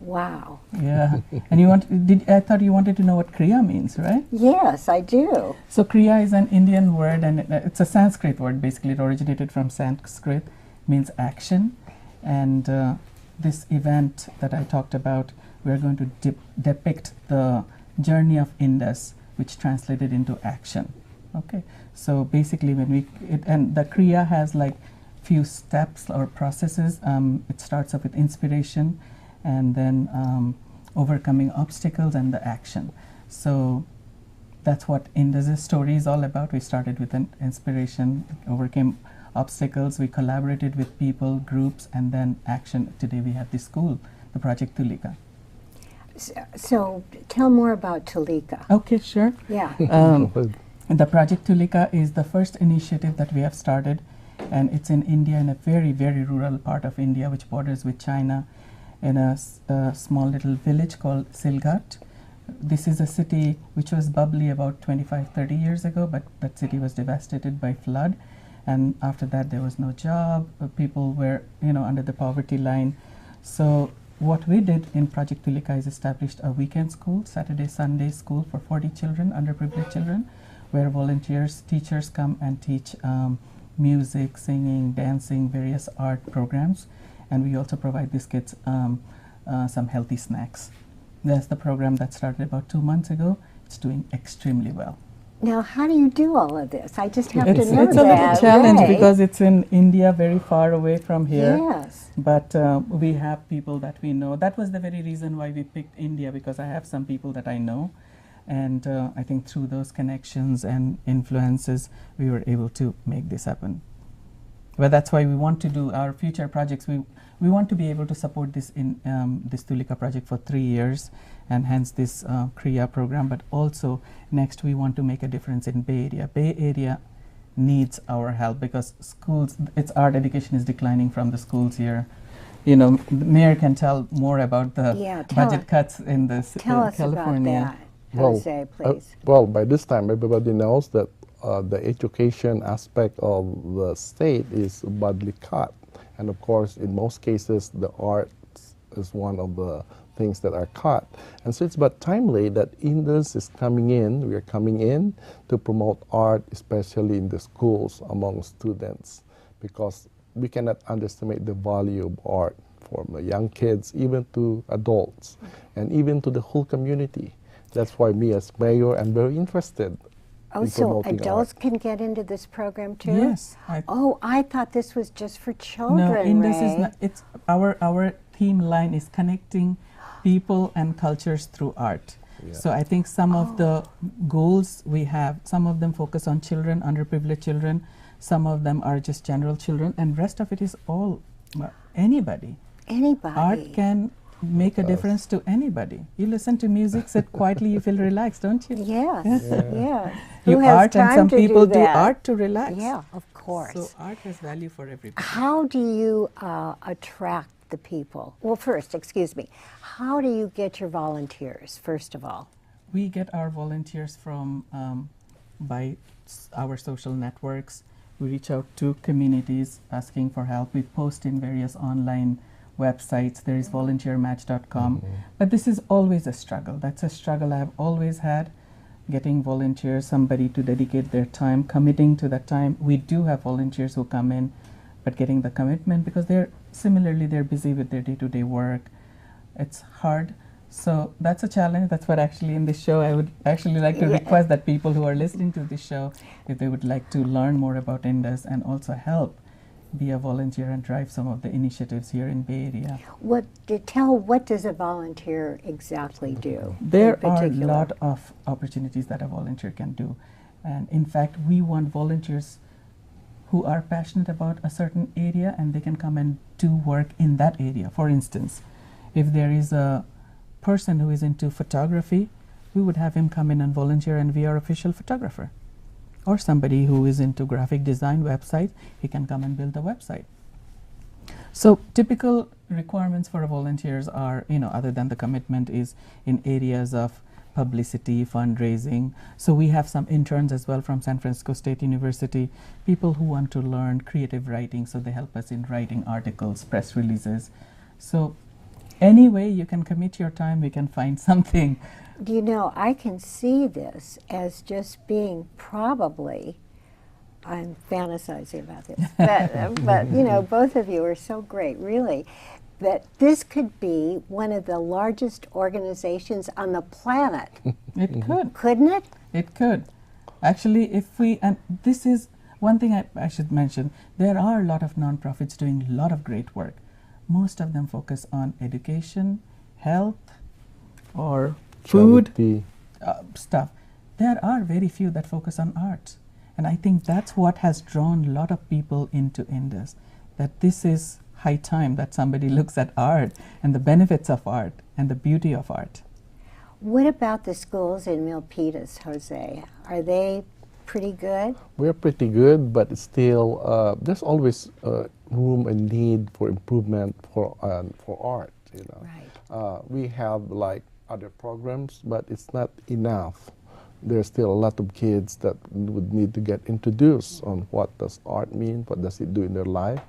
Wow. Yeah. And I thought you wanted to know what KRIa means, right? Yes, I do. So KRIa is an Indian word, and it's a Sanskrit word. Basically, it originated from Sanskrit, means action. And this event that I talked about, we're going to depict the journey of Indus, which translated into action. Okay. So basically, and the KRIa has like few steps or processes. It starts off with inspiration, and then overcoming obstacles and the action. So that's what Indus's story is all about. We started with an inspiration, overcame obstacles, we collaborated with people, groups, and then action. Today we have this school, the Project Tulika. So tell more about Tulika. Okay, sure. Yeah. The Project Tulika is the first initiative that we have started, and it's in India, in a very, very rural part of India, which borders with China, in a small little village called Silghat. This is a city which was bubbly about 25-30 years ago, but that city was devastated by flood, and after that there was no job. People were, under the poverty line. So what we did in Project Tulika is established a weekend school, Saturday, Sunday school for 40 children, underprivileged children, where volunteers, teachers come and teach music, singing, dancing, various art programs. And we also provide these kids some healthy snacks. That's the program that started about 2 months ago. It's doing extremely well. Now, how do you do all of this? I just have to know that. It's a little challenge because it's in India, very far away from here. Yes. But we have people that we know. That was the very reason why we picked India, because I have some people that I know. And I think through those connections and influences, we were able to make this happen. Well, that's why we want to do our future projects. We want to be able to support this in this Tulika project for 3 years, and hence this KRIa program. But also next, we want to make a difference in Bay Area. Bay Area needs our help because schools, its art education is declining from the schools here. The mayor can tell more about the budget cuts in this tell us California. about that. Jose, please. Well, by this time, everybody knows that the education aspect of the state is badly cut. And of course, in most cases, the arts is one of the things that are cut. And so it's but timely that Induz is coming in, we are coming in to promote art, especially in the schools among students, because we cannot underestimate the value of art for the young kids, even to adults, and even to the whole community. That's why me as mayor, I'm very interested. Oh, so adults can get into this program too? Yes. I thought this was just for children. No, Induz is not. It's our theme line is connecting people and cultures through art. Yeah. So I think some of the goals we have, some of them focus on children, underprivileged children. Some of them are just general children, and rest of it is all anybody. Anybody. Art can make a difference to anybody. You listen to music, sit quietly, you feel relaxed, don't you? Yes, yes. You art, and some people do art to relax. Yeah, of course. So art has value for everybody. How do you attract the people? Well, first, excuse me, how do you get your volunteers, first of all? We get our volunteers from by our social networks. We reach out to communities asking for help. We post in various online websites. There is volunteermatch.com. But this is always a struggle. That's a struggle I've always had, getting volunteers, somebody to dedicate their time, committing to that time. We do have volunteers who come in, but getting the commitment, because they're busy with their day-to-day work. It's hard. So that's a challenge. That's what actually in this show I would actually like to request that people who are listening to this show, if they would like to learn more about Induz and also help, be a volunteer and drive some of the initiatives here in Bay Area. What does a volunteer exactly do? There are a lot of opportunities that a volunteer can do. And in fact, we want volunteers who are passionate about a certain area, and they can come and do work in that area. For instance, if there is a person who is into photography, we would have him come in and volunteer and be our official photographer. Or somebody who is into graphic design website, he can come and build the website. So typical requirements for volunteers are, other than the commitment, is in areas of publicity, fundraising. So we have some interns as well from San Francisco State University, people who want to learn creative writing, so they help us in writing articles, press releases. So any way you can commit your time, we can find something. You know, I can see this as just being probably, I'm fantasizing about this, but you know, both of you are so great, really, that this could be one of the largest organizations on the planet. It could. Couldn't it? It could. Actually, if we, and this is one thing I should mention, there are a lot of nonprofits doing a lot of great work. Most of them focus on education, health, or food stuff. There are very few that focus on arts. And I think that's what has drawn a lot of people into Induz, that this is high time that somebody looks at art and the benefits of art and the beauty of art. What about the schools in Milpitas, Jose? Are they pretty good? We're pretty good, but it's still, there's always room and need for improvement for art, you know. Right. We have like other programs, but it's not enough. There's still a lot of kids that would need to get introduced on what does art mean, what does it do in their life,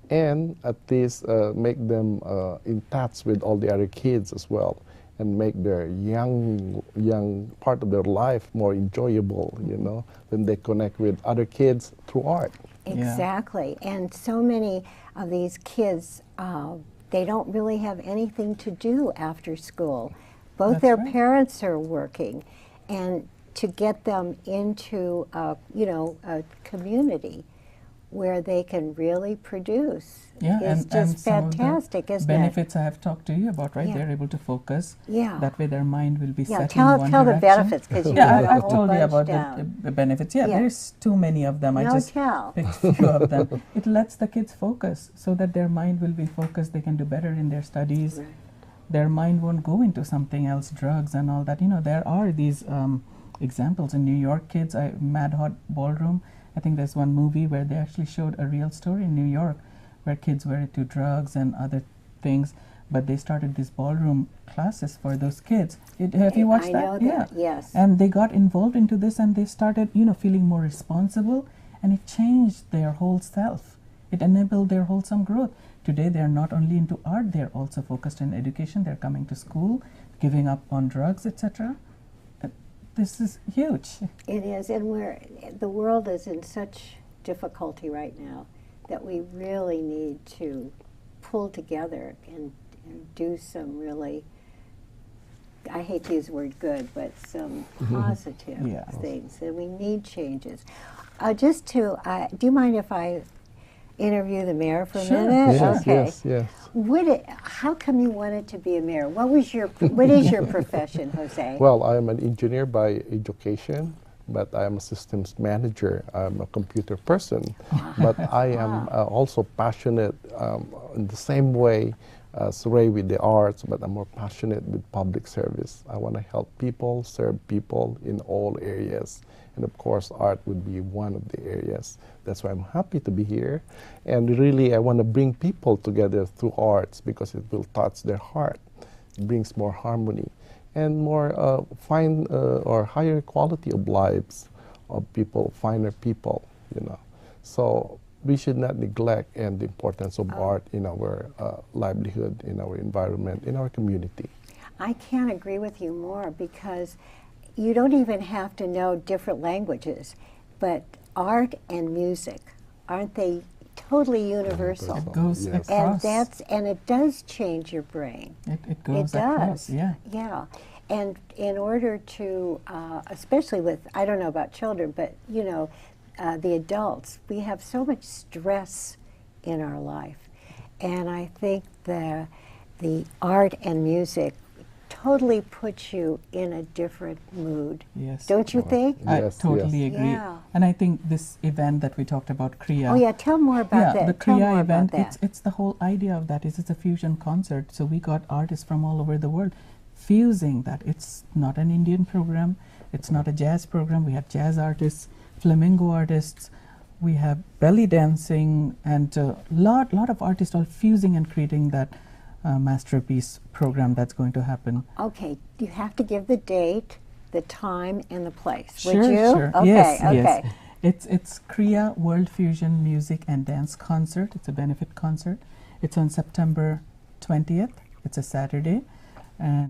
and at least make them in touch with all the other kids as well, and make their young part of their life more enjoyable, you know, when they connect with other kids through art. Exactly. Yeah. And so many of these kids, they don't really have anything to do after school. Both That's their right. parents are working, and to get them into, you know, a community where they can really produce is just fantastic, isn't it? Benefits I have talked to you about, right? Yeah. They're able to focus. Yeah. That way their mind will be set in tell one the direction. benefits, because you yeah, got a I've whole told you bunch about down. the benefits. Yeah, Yeah. there's too many of them. I No, just tell. picked a few of them. It lets the kids focus so that their mind will be focused. They can do better in their studies. Right. Their mind won't go into something else, drugs and all that. You know, there are these examples in New York. Kids, Mad Hot Ballroom. I think there's one movie where they actually showed a real story in New York where kids were into drugs and other things, but they started these ballroom classes for those kids. Have you watched that? I know that, yes. And they got involved into this and they started, you know, feeling more responsible, and it changed their whole self. It enabled their wholesome growth. Today they're not only into art, they're also focused on education. They're coming to school, giving up on drugs, etc. This is huge. It is, and the world is in such difficulty right now that we really need to pull together and do some really, I hate to use the word good, but some positive things, and we need changes. Just to, do you mind if I interview the mayor for a minute? Yes, okay. yes. How come you wanted to be a mayor? What is your profession, Jose? Well, I'm an engineer by education, but I'm a systems manager. I'm a computer person, but I am also passionate in the same way as Ray with the arts, but I'm more passionate with public service. I want to help people, serve people in all areas. And of course, art would be one of the areas. That's why I'm happy to be here. And really, I want to bring people together through arts because it will touch their heart. It brings more harmony and more fine or higher quality of lives of people, finer people, you know. So we should not neglect the importance of art in our livelihood, in our environment, in our community. I can't agree with you more, because you don't even have to know different languages, but art and music, aren't they totally universal? It goes Yes. across. And it does change your brain. It goes It across, does. yeah. Yeah. And in order to, especially with, I don't know about children, but you know, the adults, we have so much stress in our life. And I think the art and music totally puts you in a different mood. Yes. Don't you think? Yes, I totally yes. agree. Yeah. And I think this event that we talked about, KRIa. Oh yeah, tell more about that. The Tell KRIa more event, about that. it's the whole idea of that is it's a fusion concert. So we got artists from all over the world fusing that. It's not an Indian program. It's not a jazz program. We have jazz artists, flamenco artists. We have belly dancing, and a lot of artists all fusing and creating that masterpiece program that's going to happen. Okay, you have to give the date, the time, and the place. Sure, Would you? sure. Okay, Yes, okay. yes. It's KRIa World Fusion Music and Dance Concert. It's a benefit concert. It's on September 20th. it's a Saturday, and